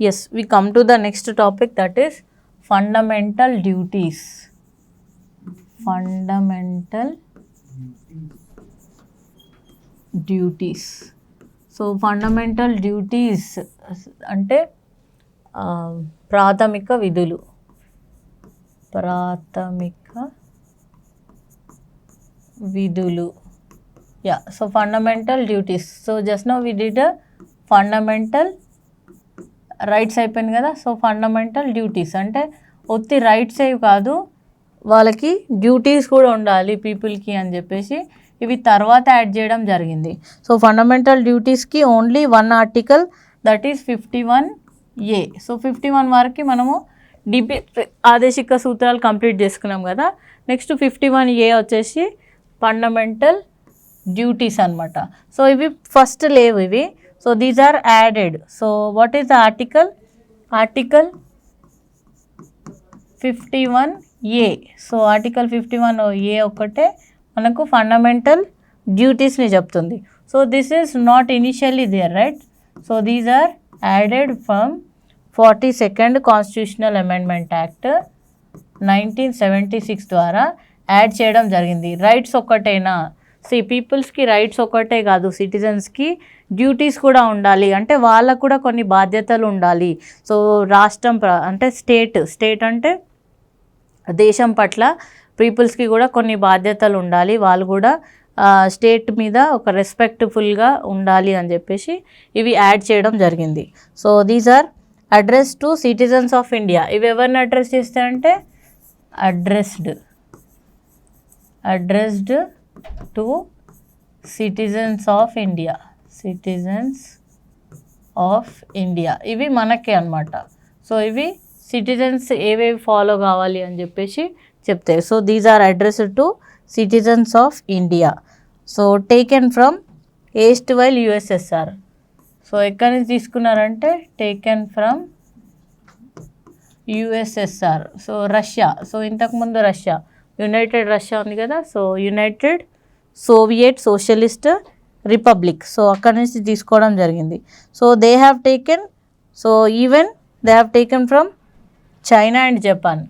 yes, we come to the next topic, that is fundamental duties. Fundamental duties. So fundamental duties అంటే ప్రాథమిక విధులు. ప్రాథమిక విధులు. Yeah, so fundamental duties. So just now we did a fundamental rights అయిపోయింది కదా. So fundamental duties అంటే ఒత్తి rights ఏవి కాదు, వాళ్ళకి డ్యూటీస్ కూడా ఉండాలి పీపుల్కి అని చెప్పేసి ఇవి తర్వాత యాడ్ చేయడం జరిగింది. సో ఫండమెంటల్ డ్యూటీస్కి only one article, that is 51A. So 51 వరకు మనము ఆదేశిక సూత్రాలు కంప్లీట్ చేసుకున్నాం కదా. నెక్స్ట్ 51A వచ్చేసి ఫండమెంటల్ డ్యూటీస్ అనమాట. సో ఇవి ఫస్ట్ లేవు ఇవి. So these are added. So what is the article? Article 51A. So article 51A ఒకటే మనకు ఫండమెంటల్ డ్యూటీస్ని చెప్తుంది. So this is not initially there, right? So these are added from 42nd constitutional amendment act 1976 ద్వారా add చేయడం జరిగింది. Rights ఒక్కటేనా? పీపుల్స్కి rights ఒక్కటే కాదు, సిటిజన్స్కి duties కూడా ఉండాలి. అంటే వాళ్ళకు కూడా కొన్ని బాధ్యతలు ఉండాలి. సో రాష్ట్రం అంటే స్టేట్ అంటే దేశం పట్ల పీపుల్స్కి కూడా కొన్ని బాధ్యతలు ఉండాలి. వాళ్ళు కూడా స్టేట్ మీద ఒక రెస్పెక్ట్ఫుల్గా ఉండాలి అని చెప్పేసి ఇవి యాడ్ చేయడం జరిగింది. So these are address to citizens of India. ఇవి ఎవరిని అడ్రస్ చేస్తాయంటే addressed to citizens of India. Citizens of India ఇవి మనకే అన్నమాట. సో ఇవి సిటిజన్స్ ఏవేవి ఫాలో కావాలి అని చెప్పేసి చెప్తాయి. So these are addressed to citizens of India. So taken from erstwhile USSR. So ఎక్కడి నుంచి తీసుకున్నారంటే taken from USSR. So Russia. So ఇంతకుముందు రష్యా, యునైటెడ్ రష్యా ఉంది కదా. So United Soviet Socialist Republic. So అక్కడి నుంచి తీసుకోవడం జరిగింది. So they have taken, so even they have taken from China and Japan.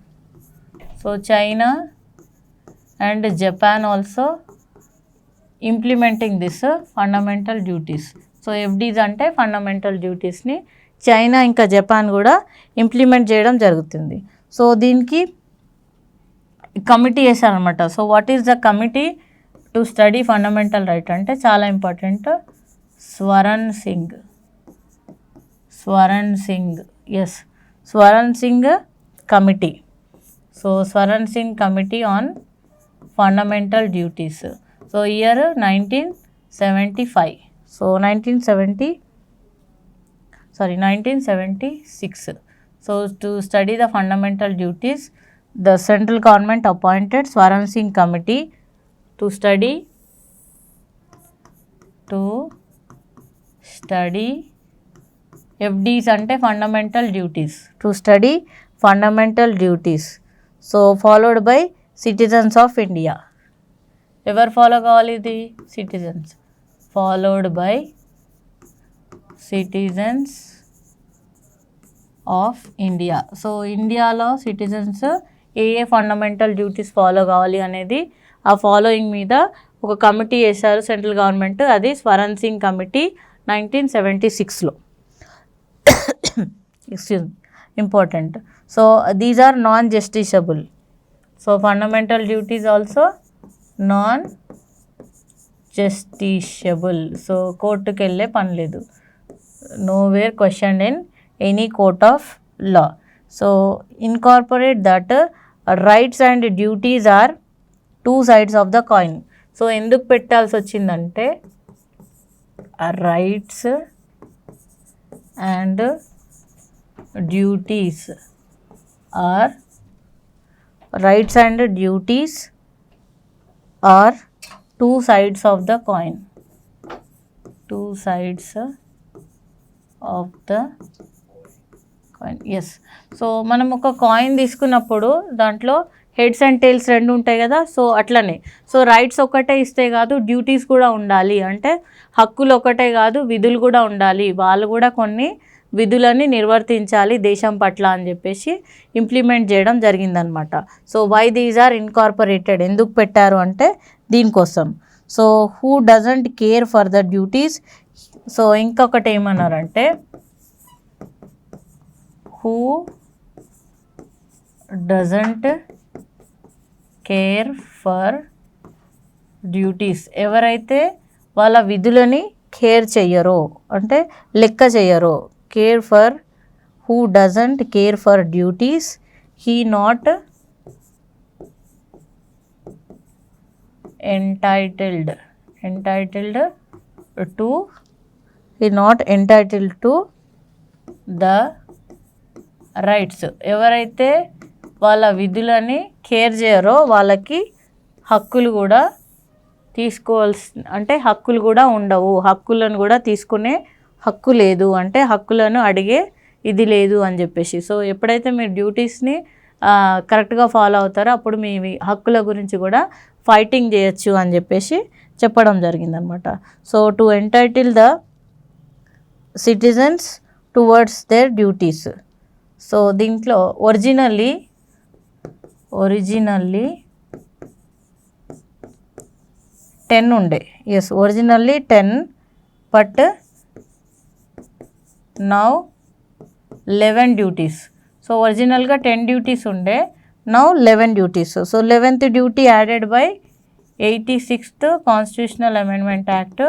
So China and Japan also implementing this fundamental duties. So FDs అంటే fundamental డ్యూటీస్ని China ఇంకా Japan కూడా implement చేయడం జరుగుతుంది. So దీనికి కమిటీ వేశారనమాట. So what is the committee to study fundamental right అంటే చాలా important. Swaran Singh. Yes, Swaran Singh committee. So Swaran Singh committee on fundamental duties. So year 1975. So 1976. So to study the fundamental duties, the central government appointed Swaran Singh committee to study FDs ante fundamental duties, to study fundamental duties. So followed by citizens of India. Ever follow kavali idi? Citizens. Followed by citizens of India. So ఇండియాలో citizens ఏ fundamental duties follow కావాలి అనేది ఆ following మీద ఒక committee వేశారు central government. అది Swaran Singh committee 1976లో. Excuse, important. So these are non justiciable. So fundamental duties also non justiciable. So కోర్టుకు వెళ్ళే పని లేదు. Nowhere question in any court of law. So incorporate that rights and duties are two sides of the coin. So ఎందుకు పెట్టాల్సి వచ్చిందంటే rights and duties are two sides of the coin. Yes. So మనం ఒక coin తీసుకున్నప్పుడు దాంట్లో heads and tiles రెండు ఉంటాయి కదా. సో అట్లనే సో రైట్స్ ఒకటే ఇస్తే కాదు, డ్యూటీస్ కూడా ఉండాలి. అంటే హక్కులు ఒకటే కాదు, విధులు కూడా ఉండాలి. వాళ్ళు కూడా కొన్ని విధులని నిర్వర్తించాలి దేశం పట్ల అని చెప్పేసి ఇంప్లిమెంట్ చేయడం జరిగిందనమాట. So why these are incorporated, ఎందుకు పెట్టారు అంటే దీనికోసం. So who doesn't care for the duties. So ఇంకొకటి ఏమన్నారంటే who doesn't care for duties, ఎవరైతే వాళ్ళ విధులని కేర్ చెయ్యరో అంటే లెక్క చెయ్యరో. Care for, who doesn't care for duties, he not entitled to, he not entitled to the rights. ఎవరైతే వాళ్ళ విధులని కేర్ చేయరో వాళ్ళకి హక్కులు కూడా అంటే హక్కులు కూడా ఉండవు, హక్కులను కూడా తీసుకునే హక్కు లేదు, అంటే హక్కులను అడిగే ఇది లేదు అని చెప్పేసి. సో ఎప్పుడైతే మీరు డ్యూటీస్ని కరెక్ట్గా ఫాలో అవుతారో అప్పుడు మీ హక్కుల గురించి కూడా ఫైటింగ్ చేయొచ్చు అని చెప్పేసి చెప్పడం జరిగిందనమాట. So to entitle the citizens towards their duties. So దీంట్లో ఒరిజినల్లీ 10 ఉండే, yes originally 10 but now 11 duties. So ఒరిజినల్గా 10 డ్యూటీస్ ఉండే, now 11 duties. So 11th duty added by 86th constitutional amendment act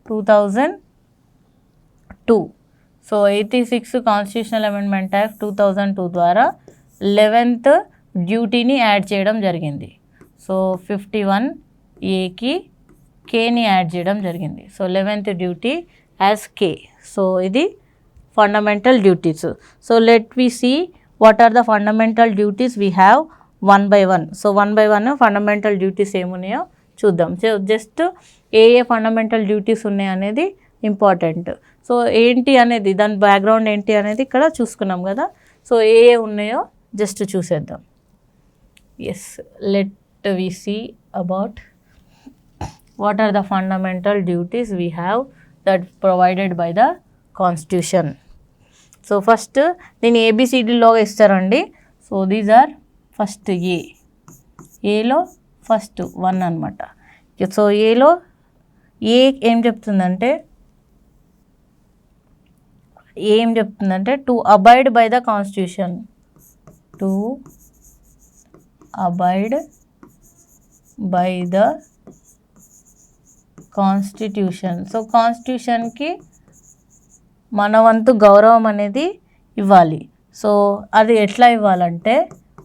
2002. So 86 constitutional amendment act 2002 ద్వారా 11th డ్యూటీని add చేయడం జరిగింది. So 51A కేని add చేయడం జరిగింది. So 11th duty as K. So ఇది fundamental duties. So let we see what are the fundamental duties we have one by one. So 1 by 1 fundamental duties ఏమున్నాయో చూద్దాం. So just ఏ fundamental duties ఉన్నాయి అనేది important. So ఏంటి అనేది, దాని background ఏంటి అనేది ఇక్కడ చూసుకున్నాం కదా. సో ఏ ఉన్నాయో జస్ట్ చూసేద్దాం. Yes, let we see about what are the fundamental duties we have that provided by the constitution. So first దీని ABCDలో ఇస్తారండి. సో దీస్ ఆర్ ఫస్ట్ ఏలో ఫస్ట్ 1 అనమాట. సో ఏలో ఏం చెప్తుందంటే to abide by the constitution, to abide by the constitution. So కాన్స్టిట్యూషన్కి మన వంతు గౌరవం అనేది ఇవ్వాలి. సో అది ఎట్లా ఇవ్వాలంటే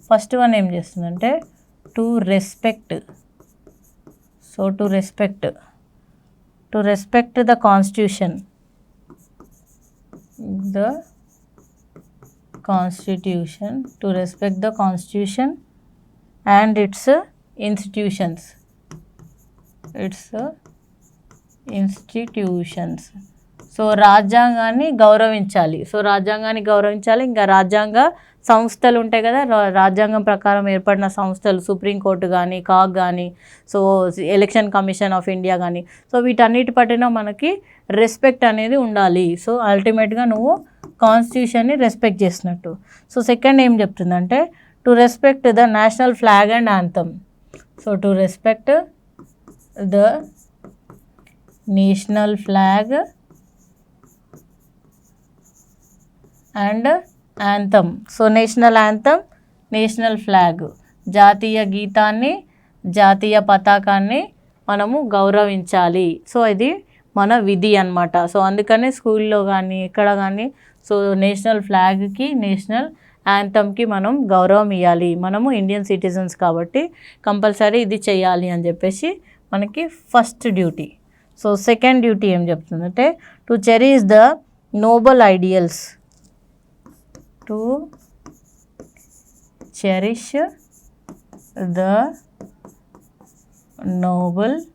ఫస్ట్ వన్ ఏం చేస్తుందంటే to respect. So to respect the constitution, to respect the constitution and it's institutions. So రాజ్యాంగాన్ని గౌరవించాలి. ఇంకా రాజ్యాంగ సంస్థలు ఉంటాయి కదా, రాజ్యాంగం ప్రకారం ఏర్పడిన సంస్థలు, సుప్రీంకోర్టు కానీ, కాగ్ కానీ, so election commission of India కానీ, సో వీటన్నిటి పట్ల మనకి రెస్పెక్ట్ అనేది ఉండాలి. సో అల్టిమేట్గా నువ్వు కాన్స్టిట్యూషన్ని రెస్పెక్ట్ చేసినట్టు. సో సెకండ్ ఏం చెప్తుందంటే to respect the national flag and anthem. So to respect the national flag and anthem. So national anthem, national flag, జాతీయ గీతాన్ని, జాతీయ పతాకాన్ని మనము గౌరవించాలి. సో ఇది మన విధి అన్నమాట. సో అందుకనే స్కూల్లో కానీ ఎక్కడ కానీ సో నేషనల్ ఫ్లాగ్కి, నేషనల్ యాంథమ్కి మనం గౌరవం ఇవ్వాలి. మనము ఇండియన్ సిటిజన్స్ కాబట్టి కంపల్సరీ ఇది చేయాలి అని చెప్పేసి మనకి first duty. So second duty ఏం చెప్తుందంటే to cherish the noble ideals, to cherish the noble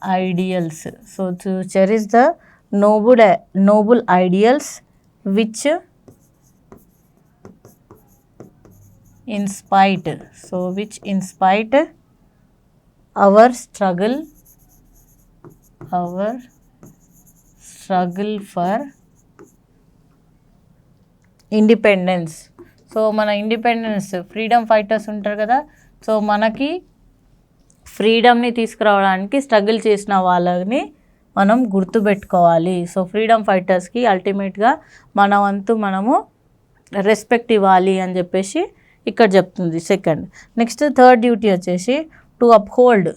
ideals. So to cherish the noble ideals which inspire our struggle for independence. So మన independence freedom fighters ఉంటారు కదా, so మనకి ఫ్రీడమ్ని తీసుకురావడానికి struggle చేసిన వాళ్ళని మనం గుర్తుపెట్టుకోవాలి. సో ఫ్రీడమ్ ఫైటర్స్కి అల్టిమేట్గా మన వంతు మనము రెస్పెక్ట్ ఇవ్వాలి అని చెప్పేసి ఇక్కడ చెప్తుంది. సెకండ్. నెక్స్ట్ థర్డ్ డ్యూటీ వచ్చేసి to uphold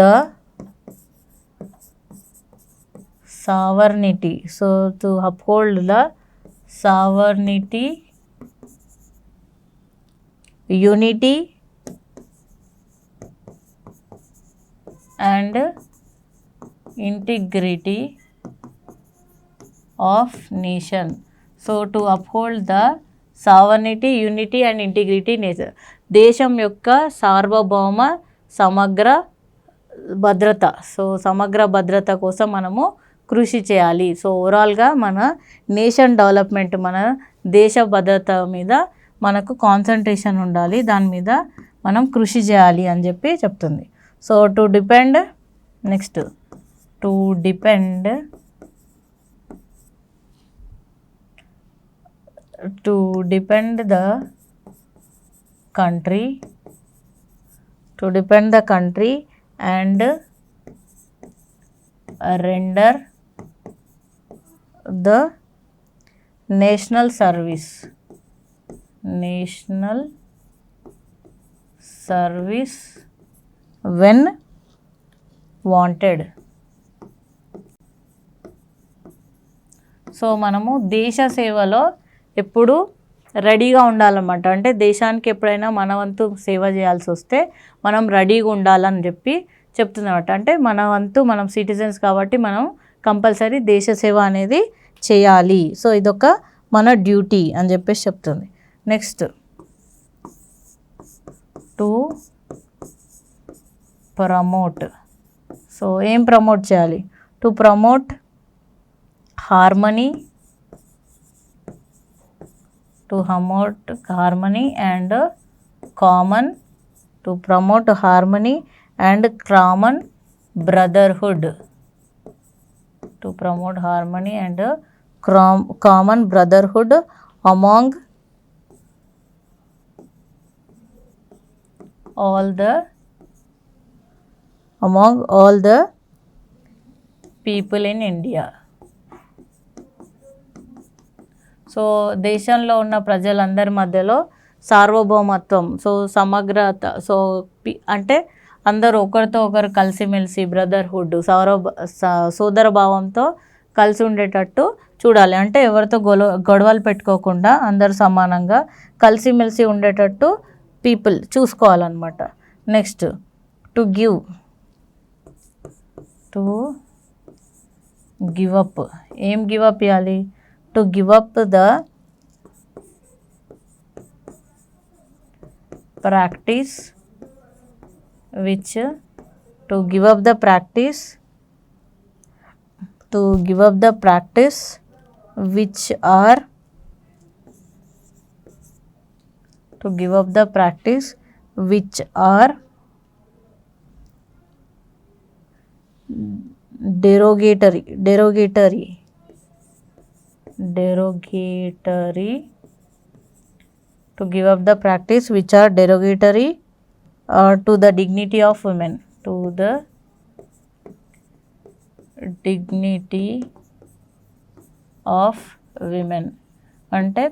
the sovereignty. So to uphold the sovereignty, unity and integrity of nation. So to uphold the sovereignty, unity and integrity nation. దేశం యొక్క సార్వభౌమ సమగ్ర భద్రత. సో సమగ్ర భద్రత కోసం మనము కృషి చేయాలి. సో ఓవరాల్గా మన నేషన్ డెవలప్మెంట్, మన దేశ భద్రత మీద మనకు కాన్సన్ట్రేషన్ ఉండాలి, దాని మీద మనం కృషి చేయాలి అని చెప్పి చెప్తుంది. So to depend the country and render the national service when wanted. So మనము దేశ సేవలో ఎప్పుడు రెడీగా ఉండాలన్నమాట. అంటే దేశానికి ఎప్పుడైనా మన వంతు సేవ చేయాల్సి వస్తే మనం రెడీగా ఉండాలని చెప్పి చెప్తుందన్నమాట. అంటే మన వంతు మనం సిటిజన్స్ కాబట్టి మనం కంపల్సరీ దేశ సేవ అనేది చేయాలి. సో ఇదొక మన డ్యూటీ అని చెప్పేసి చెప్తుంది. Next to promote. సో ఏం ప్రమోట్ చేయాలి? To promote harmony and common brotherhood. Among all the people in India. So దేశంలో ఉన్న ప్రజలందరి మధ్యలో సార్వభౌమత్వం, సో సమగ్రత, సో అంటే అందరూ ఒకరితో ఒకరు కలిసిమెలిసి బ్రదర్హుడ్ సోదర భావంతో కలిసి ఉండేటట్టు చూడాలి. అంటే ఎవరితో గొడవలు పెట్టుకోకుండా అందరూ సమానంగా కలిసిమెలిసి ఉండేటట్టు పీపుల్ చూసుకోవాలన్నమాట. Next to give up. ఏం గివ్ అప్ ఇవ్వాలి? To give up the practice which are derogatory to give up the practice which are derogatory to the dignity of women. అంటే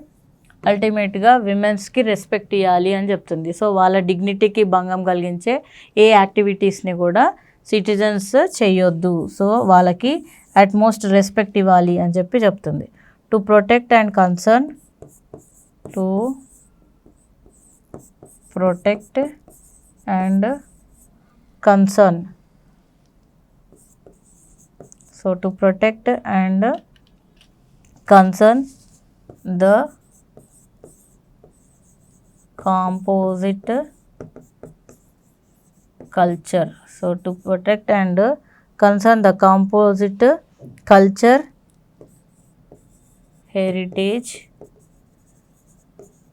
అల్టిమేట్గా విమెన్స్కి రెస్పెక్ట్ ఇవ్వాలి అని చెప్తుంది. సో వాళ్ళ డిగ్నిటీకి భంగం కలిగించే ఏ యాక్టివిటీస్ని కూడా సిటిజన్స్ చేయొద్దు. సో వాళ్ళకి అట్మోస్ట్ రెస్పెక్ట్ ఇవ్వాలి అని చెప్పి చెప్తుంది. To protect and concern so to protect and concern the composite culture. So to protect and concern the composite culture heritage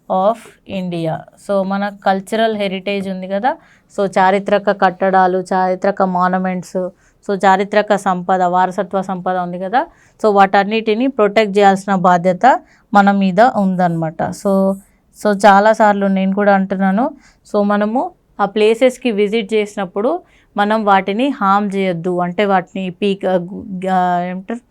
of India. So మన కల్చరల్ హెరిటేజ్ ఉంది కదా, సో చారిత్రక కట్టడాలు, చారిత్రక మాన్యుమెంట్స్, సో చారిత్రక సంపద, వారసత్వ సంపద ఉంది కదా, సో వాటన్నిటిని ప్రొటెక్ట్ చేయాల్సిన బాధ్యత మన మీద ఉందన్నమాట. సో చాలాసార్లు నేను కూడా అంటున్నాను, సో మనము ఆ ప్లేసెస్కి విజిట్ చేసినప్పుడు మనం వాటిని హామ్ చేయొద్దు. అంటే వాటిని ఏమంటారు,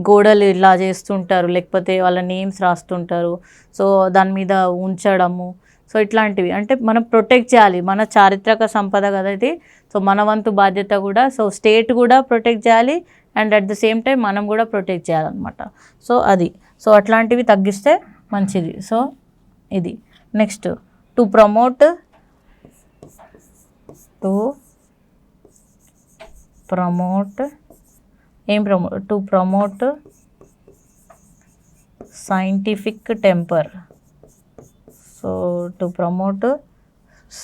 గోడలు ఇలా చేస్తుంటారు, లేకపోతే వాళ్ళ నేమ్స్ రాస్తుంటారు, సో దాని మీద ఉంచడము, సో ఇట్లాంటివి అంటే మనం ప్రొటెక్ట్ చేయాలి. మన చారిత్రక సంపద కదా ఇది, సో మన వంతు బాధ్యత కూడా, సో స్టేట్ కూడా ప్రొటెక్ట్ చేయాలి and at the same time మనం కూడా ప్రొటెక్ట్ చేయాలన్నమాట. సో అది, సో అట్లాంటివి తగ్గిస్తే మంచిది. సో ఇది next, to promote scientific temper. So to promote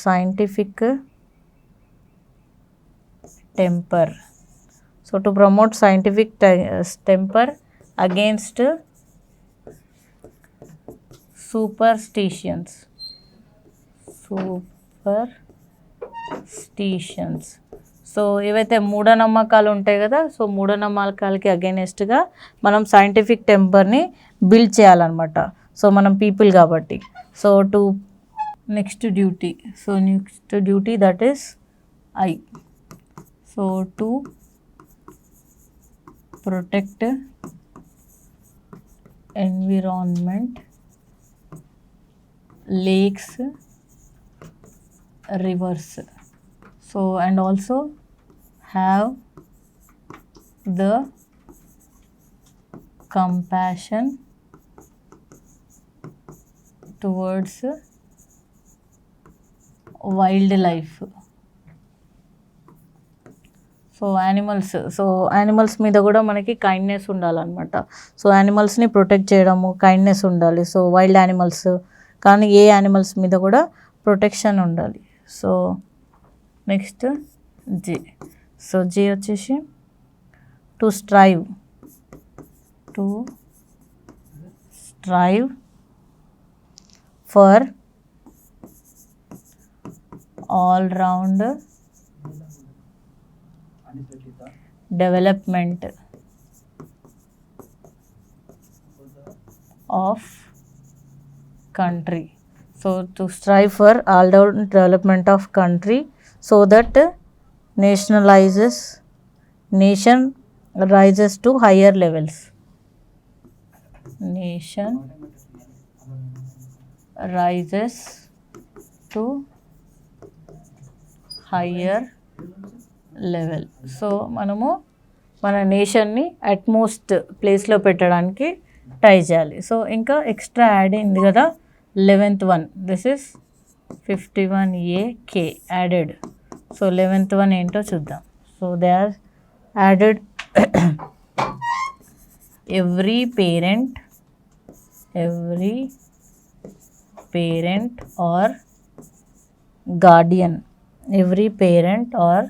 scientific temper. So to promote scientific temper against superstitions. So ఏవైతే మూఢనమ్మకాలు ఉంటాయి కదా, సో మూఢనమ్మకాలకి అగైనెస్ట్గా మనం సైంటిఫిక్ టెంపర్ని బిల్డ్ చేయాలన్నమాట. సో మనం పీపుల్ కాబట్టి. So to next duty that is I. So to protect environment, lakes, rivers. So and also have the compassion towards wildlife. So animals మీద కూడా మనకి కైండ్నెస్ ఉండాలన్నమాట. సో యానిమల్స్ని ప్రొటెక్ట్ చేయడము, kindness ఉండాలి. So wild animals కానీ ఏ animals మీద కూడా protection ఉండాలి. సో నెక్స్ట్ జే. సో జే వచ్చేసి to strive for all round development of country. So to strive for all round development of country, so that nation rises to higher levels. Nation rises to higher level. So మనము మన నేషన్ని utmost ప్లేస్లో పెట్టడానికి try చేయాలి. So ఇంకా extra add అయింది కదా 11th one, this is 51A added. So 11th one ఏంటో చూద్దాం. So they are added every parent or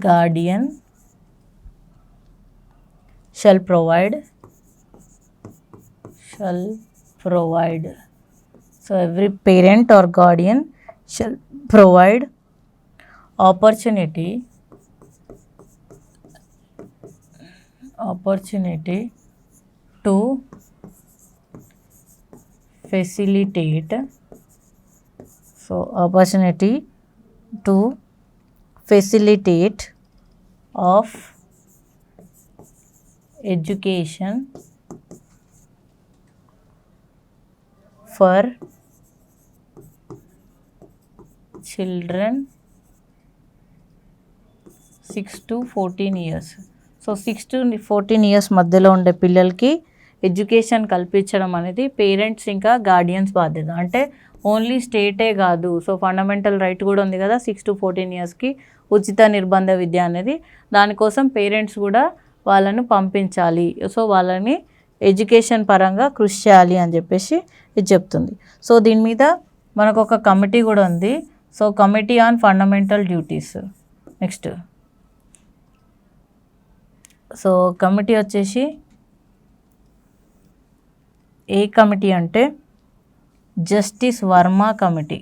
guardian shall provide. So every parent or guardian shall provide opportunity to facilitate. So opportunity to facilitate of education for children 6 to 14 years. So 6 to 14 years మధ్యలో ఉండే పిల్లలకి education కల్పించడం అనేది parents ఇంకా guardians బాధ్యత. అంటే only స్టేటే కాదు, so fundamental right కూడా ఉంది కదా 6 to 14 yearsకి ఉచిత నిర్బంధ విద్య అనేది. దానికోసం పేరెంట్స్ కూడా వాళ్ళను పంపించాలి. సో వాళ్ళని ఎడ్యుకేషన్ పరంగా కృషి చేయాలి అని చెప్పేసి ఇది చెప్తుంది. సో దీని మీద మనకు ఒక కమిటీ కూడా ఉంది. So committee on fundamental duties. Next so committee వచ్చేసి ఏ కమిటీ అంటే justice Varma committee.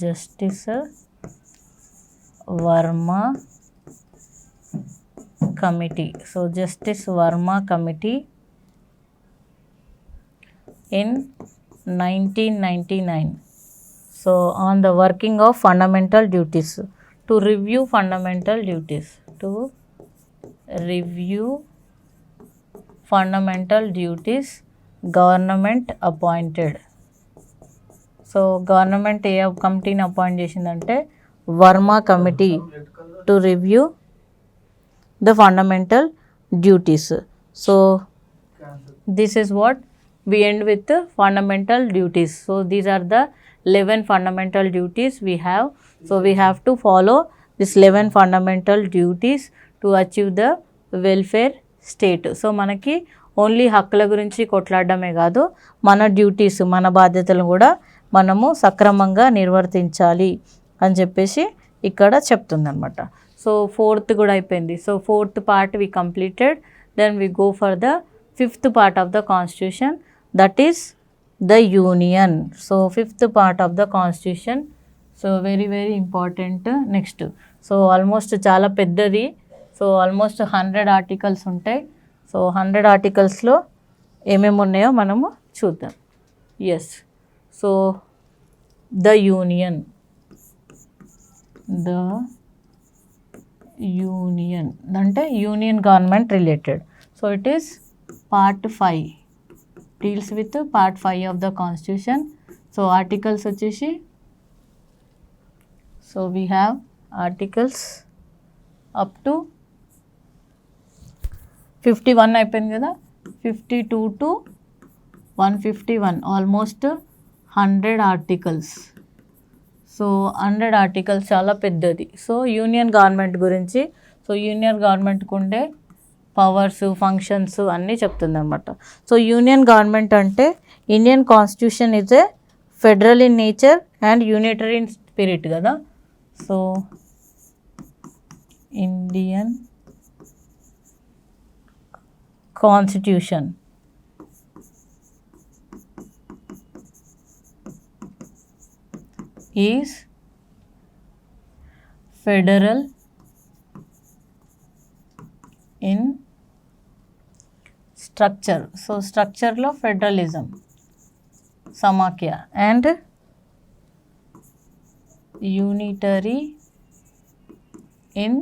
Justice Varma committee. So Justice Verma committee in 1999. So on the working of fundamental duties, to review fundamental duties, to review fundamental duties, government appointed. So government ఏ కమిటీని appoint చేసిందంటే Verma committee to review the fundamental duties. So this is what we end with the fundamental duties. So these are the 11 fundamental duties we have. So we have to follow this 11 fundamental duties to achieve the welfare state. So మనకి only హక్కుల గురించి కొట్లాడడమే కాదు, మన duties మన బాధ్యతలు కూడా మనము సక్రమంగా నిర్వర్తించాలి అని చెప్పేసి ఇక్కడ చెప్తుందన్నమాట. సో ఫోర్త్ కూడా అయిపోయింది. So fourth part we completed. Then we go for the fifth part of the constitution, that is the union. So fifth part of the constitution, so very very important. Next, so almost చాలా పెద్దది. So almost 100 articles ఉంటాయి. So 100 ఆర్టికల్స్లో ఏమేమి ఉన్నాయో మనము చూద్దాం. Yes, so the union అంటే union government related. So it is part 5, deals with part 5 of the constitution. So articles వచ్చేసి, so we have articles up to 51 అయిపోయింది కదా, 52 to 151, almost 100 articles. So 100 articles చాలా పెద్దది. సో యూనియన్ గవర్నమెంట్ గురించి, so union గవర్నమెంట్కి ఉండే powers functions అన్నీ చెప్తుంది అనమాట. సో యూనియన్ గవర్నమెంట్ అంటే Indian constitution is a federal in nature and unitary in spirit కదా. So Indian constitution is federal in structure. So స్ట్రక్చర్లో ఫెడరలిజం, సమాఖ్య, and unitary in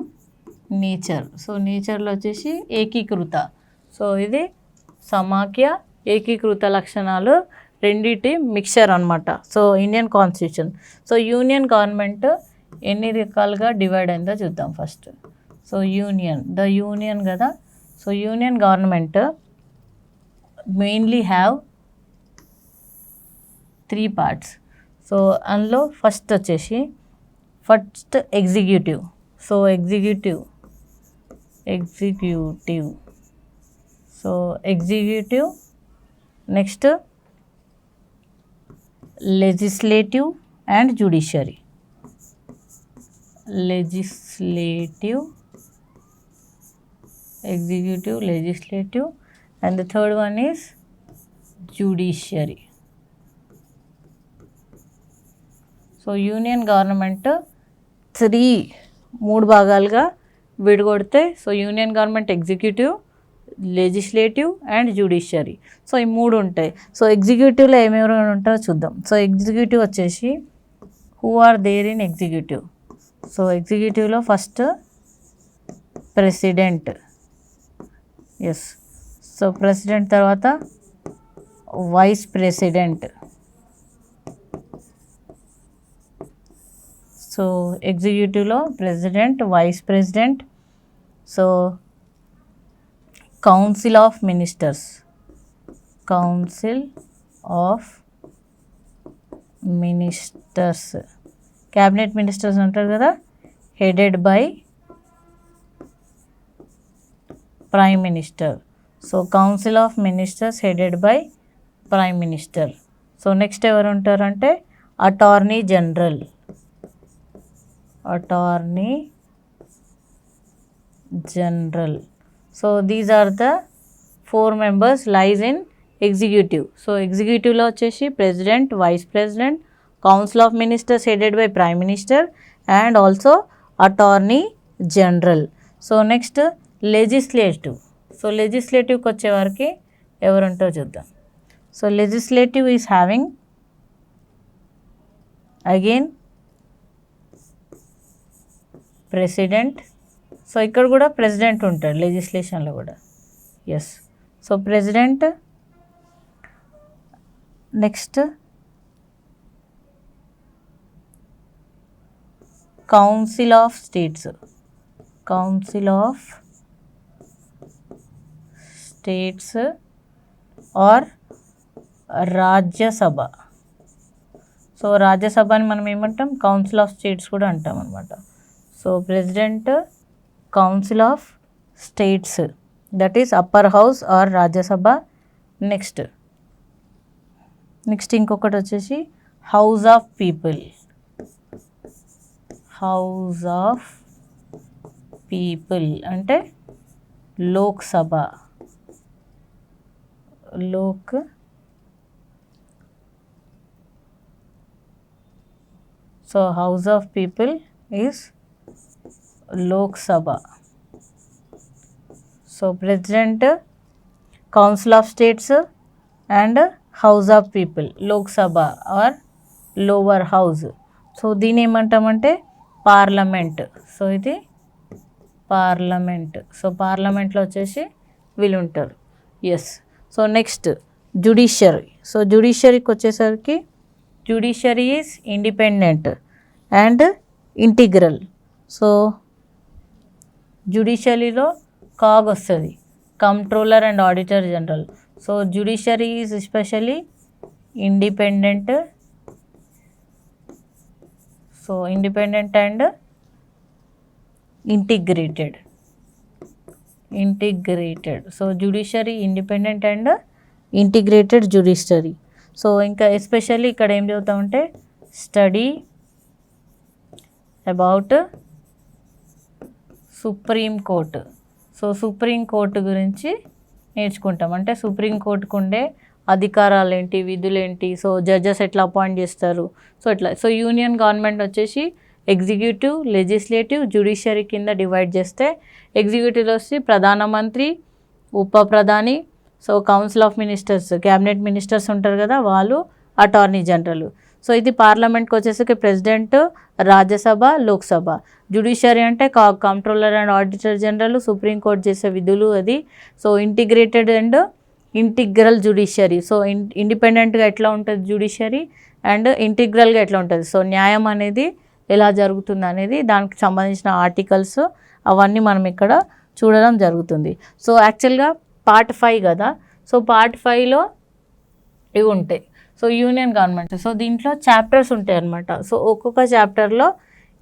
nature. So నేచర్లో వచ్చేసి ఏకీకృత. సో ఇది సమాఖ్య, ఏకీకృత లక్షణాలు రెండిటి మిక్చర్ అనమాట. So Indian constitution. So union government ఎన్ని రకాలుగా డివైడ్ అయిందో చూద్దాం ఫస్ట్. సో ద యూనియన్ కదా. So union government mainly have 3 parts. So అందులో ఫస్ట్ వచ్చేసి executive. So executive. So executive, next legislative and judiciary. Executive, legislative, and the third one is judiciary. So union government 3 భాగాలుగా విడగొడితే, so union government executive, legislative and judiciary. So ఈ 3 ఉంటాయి. So ఎగ్జిక్యూటివ్లో ఏమేమి ఉంటారో చూద్దాం. సో ఎగ్జిక్యూటివ్ వచ్చేసి who are there in executive. So ఎగ్జిక్యూటివ్లో first president. Yes, so president తర్వాత వైస్ ప్రెసిడెంట్. సో ఎగ్జిక్యూటివ్లో president, vice president. So council of ministers, cabinet ministers ఉంటారు కదా, headed by prime minister. So council of ministers headed by prime minister. So next ఎవరు ఉంటారంటే attorney general. So these are the 4 members lies in executive. So ఎగ్జిక్యూటివ్లో వచ్చేసి president, vice president, council of ministers headed by prime minister and also attorney general. So next legislative. So లెజిస్లేటివ్కి వచ్చేవారికి ఎవరుంటో చూద్దాం. So legislative is having again president. So ఇక్కడ కూడా president ఉంటాడు లెజిస్లేషన్లో కూడా. Yes. So president. Next council of states. Council of states or Rajya Sabha. So రాజ్యసభని మనం ఏమంటాం, కౌన్సిల్ ఆఫ్ స్టేట్స్ కూడా అంటాం అనమాట. So president, council of states, that is upper house or Rajya Sabha. Next ఇంకొకటి వచ్చేసి house of people. House of people అంటే Lok Sabha. So house of people is Lok Sabha. So president, council of states and house of people, Lok Sabha or lower house. So దీని ఏమంటామంటే parliament. So ఇది parliament. So పార్లమెంట్లో వచ్చేసి వీళ్ళు ఉంటారు. Yes. So next judiciary. So జ్యుడిషియరీకి వచ్చేసరికి judiciary is independent and integral. So జ్యుడిషియరీలో కాగ్ వస్తుంది, controller and auditor general. So judiciary is especially independent. So independent and integrated. So judiciary independent and integrated judiciary. So ఇంకా especially ఇక్కడ ఏం చదువుతామంటే study about supreme court. So supreme court గురించి నేర్చుకుంటాం. అంటే supreme కోర్టుకు ఉండే అధికారాలు ఏంటి, విధులు ఏంటి, సో జడ్జెస్ ఎట్లా అపాయింట్ చేస్తారు, సో ఇట్లా. సో యూనియన్ గవర్నమెంట్ వచ్చేసి ఎగ్జిక్యూటివ్, లెజిస్లేటివ్, జ్యుడిషియరీ కింద డివైడ్ చేస్తే ఎగ్జిక్యూటివ్లో వచ్చి ప్రధానమంత్రి, ఉప ప్రధాని, so council of ministers, cabinet ministers ఉంటారు కదా వాళ్ళు, అటార్నీ జనరల్. సో ఇది పార్లమెంట్కి వచ్చేసరికి ప్రెసిడెంట్, రాజ్యసభ, లోక్సభ. జ్యుడిషియరీ అంటే controller and auditor general, supreme court చేసే విధులు అది. So integrated and integral judiciary. So ఇండిపెండెంట్గా ఎట్లా ఉంటుంది జ్యుడిషియరీ అండ్ ఇంటిగ్రల్గా ఎట్లా ఉంటుంది. సో న్యాయం అనేది ఎలా జరుగుతుంది అనేది దానికి సంబంధించిన ఆర్టికల్స్ అవన్నీ మనం ఇక్కడ చూడడం జరుగుతుంది. సో యాక్చువల్గా పార్ట్ 5 కదా. సో పార్ట్ 5లో ఇవి ఉంటాయి. So union government. సో దీంట్లో చాప్టర్స్ ఉంటాయి అన్నమాట. సో ఒక్కొక్క చాప్టర్లో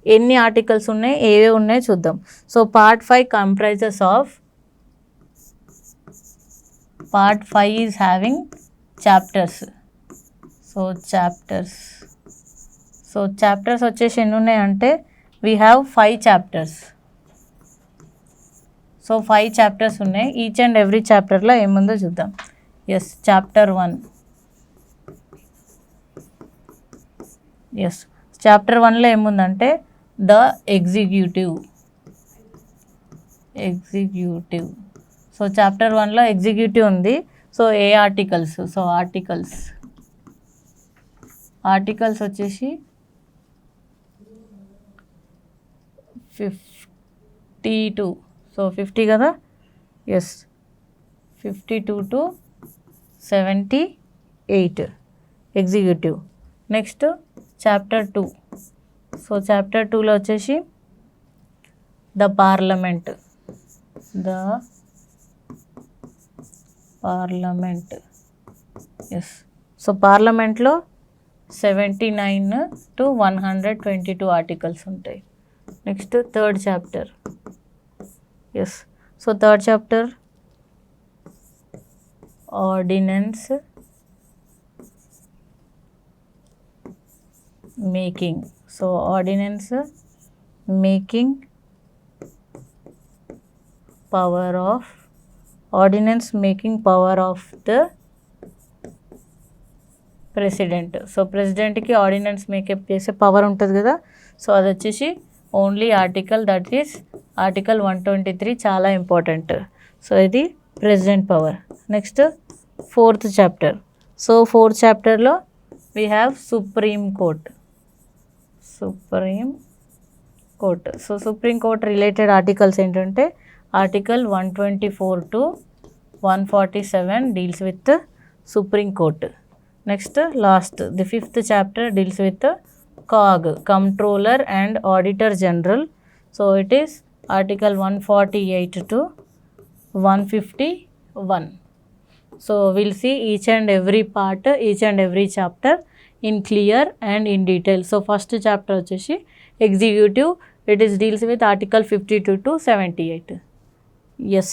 ఎన్ని ఆర్టికల్స్ ఉన్నాయి, ఏవే ఉన్నాయో చూద్దాం. So part 5 comprises of, part 5 is having chapters. So chapters వచ్చేసి ఎన్ని ఉన్నాయంటే we have 5 chapters. So 5 chapters ఉన్నాయి. ఈచ్ అండ్ ఎవ్రీ చాప్టర్లో ఏముందో చూద్దాం. ఎస్. చాప్టర్ 1. ఎస్. చాప్టర్ 1లో ఏముందంటే ద ఎగ్జిక్యూటివ్. సో చాప్టర్ 1లో ఎగ్జిక్యూటివ్ ఉంది. సో ఏ ఆర్టికల్స్, సో ఆర్టికల్స్ వచ్చేసి 52. సో 50 కదా. Yes. 52 to 78 executive. Next chapter 2. So chapter 2లో వచ్చేసి ద పార్లమెంట్. ఎస్. సో పార్లమెంట్లో 79 to 122 ఆర్టికల్స్ ఉంటాయి. Next third chapter. Yes. So third chapter ordinance making. So ordinance making power of the president. So ప్రెసిడెంట్కి ordinance makeup చేసే power ఉంటుంది కదా. So అది వచ్చేసి only article, that is article 123 చాలా important. So ఇది president power. Next 4th chapter. So 4th చాప్టర్లో we have supreme court. So supreme court related articles ఏంటంటే article 124 to 147 deals with supreme court. Next last the 5th chapter deals with COG, controller and auditor general. So it is article 148 to 151. So we'll see each and every part, each and every chapter in clear and in detail. So first chapter వచ్చేసి executive, it is deals with article 52 to 78. Yes.